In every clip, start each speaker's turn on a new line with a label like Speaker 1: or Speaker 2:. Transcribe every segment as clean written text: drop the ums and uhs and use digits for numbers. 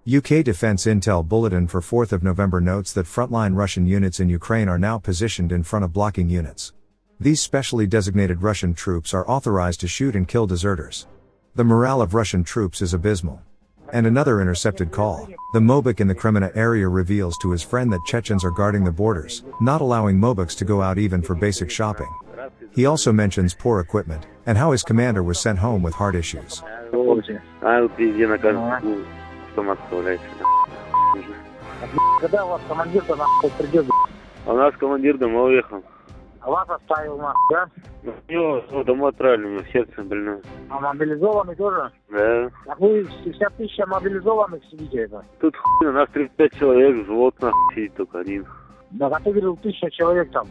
Speaker 1: UK Defense Intel Bulletin for 4th of November notes that frontline Russian units in Ukraine are now positioned in front of blocking units. These specially designated Russian troops are authorized to shoot and kill deserters. The morale of Russian troops is abysmal. And another intercepted call. The Mobik in the Kreminna area reveals to his friend that Chechens are guarding the borders, not allowing Mobiks to go out even for basic shopping. He also mentions poor equipment, and how his commander was sent home with heart issues.
Speaker 2: Когда у вас командир-то нахуй придет?
Speaker 3: А у нас командир домой уехал.
Speaker 2: А вас оставил нахуй, да?
Speaker 3: Его домой отправили, у него сердце больное.
Speaker 2: А мобилизованный тоже?
Speaker 3: Да.
Speaker 2: А вы вся тысяча мобилизованных сидите это?
Speaker 3: Тут хуй, у нас 35 человек, взвод нахуй сидит только один.
Speaker 2: Да, а ты говорил 1000 человек там.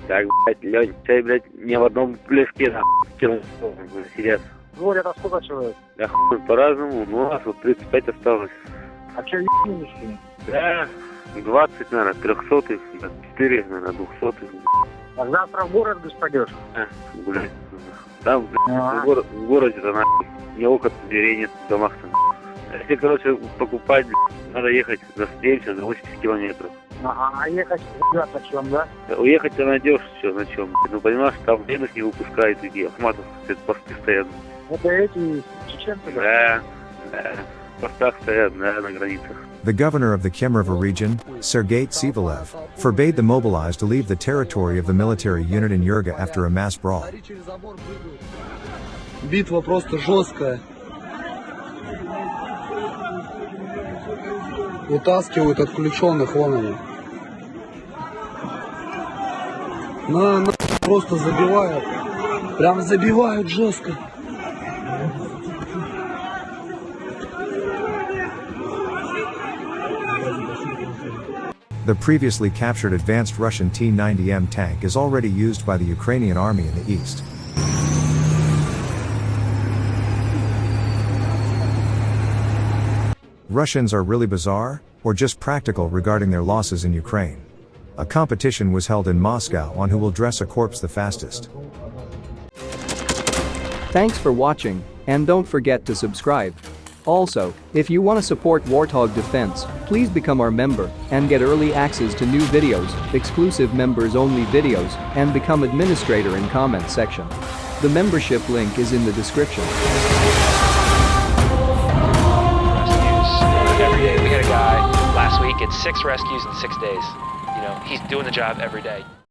Speaker 3: Так, блядь, Лёнь, ты, блядь, не в одном блеске нахуй сидят.
Speaker 2: Вот это сколько человек?
Speaker 3: Да хуй, по-разному, но у нас вот 35 осталось.
Speaker 2: А что, ебанишь?
Speaker 3: Да, 20, наверное, 300-х, 4, наверное, 200-х.
Speaker 2: А завтра в город, пойдешь?
Speaker 3: Гулять. Там, блядь, в городе-то нахуй, ни окон, дверей нет, в домах-то. Если, короче, покупать, надо ехать за 70, за 80 километров.
Speaker 2: А ехать на чем, да?
Speaker 3: Уехать ты найдешь все на чем. Ну, понимаешь, там бедных не выпускают, такие ахматов, посты стоят.
Speaker 2: Это эти чеченцы?
Speaker 3: Да, да. В постах стоят, да, на границах.
Speaker 1: The governor of the Khem River region, Sergei Tsivilev, forbade the mobilized to leave the territory of the military unit in Yurga after a mass brawl.
Speaker 4: Битва просто жесткая. Вытаскивают отключенных, вон они. На, просто забивают. Прям забивают жестко.
Speaker 1: The previously captured advanced Russian T-90M tank is already used by the Ukrainian army in the east. Russians are really bizarre, or just practical regarding their losses in Ukraine. A competition was held in Moscow on who will dress a corpse the fastest.
Speaker 5: Thanks for watching, and don't forget to subscribe. Also, if you want to support Warthog Defense, please become our member and get early access to new videos, exclusive members-only videos, and become administrator in comment section. The membership link is in the description.
Speaker 6: Every day. We had a guy last week, it's 6 rescues in 6 days. You know, he's doing the job every day.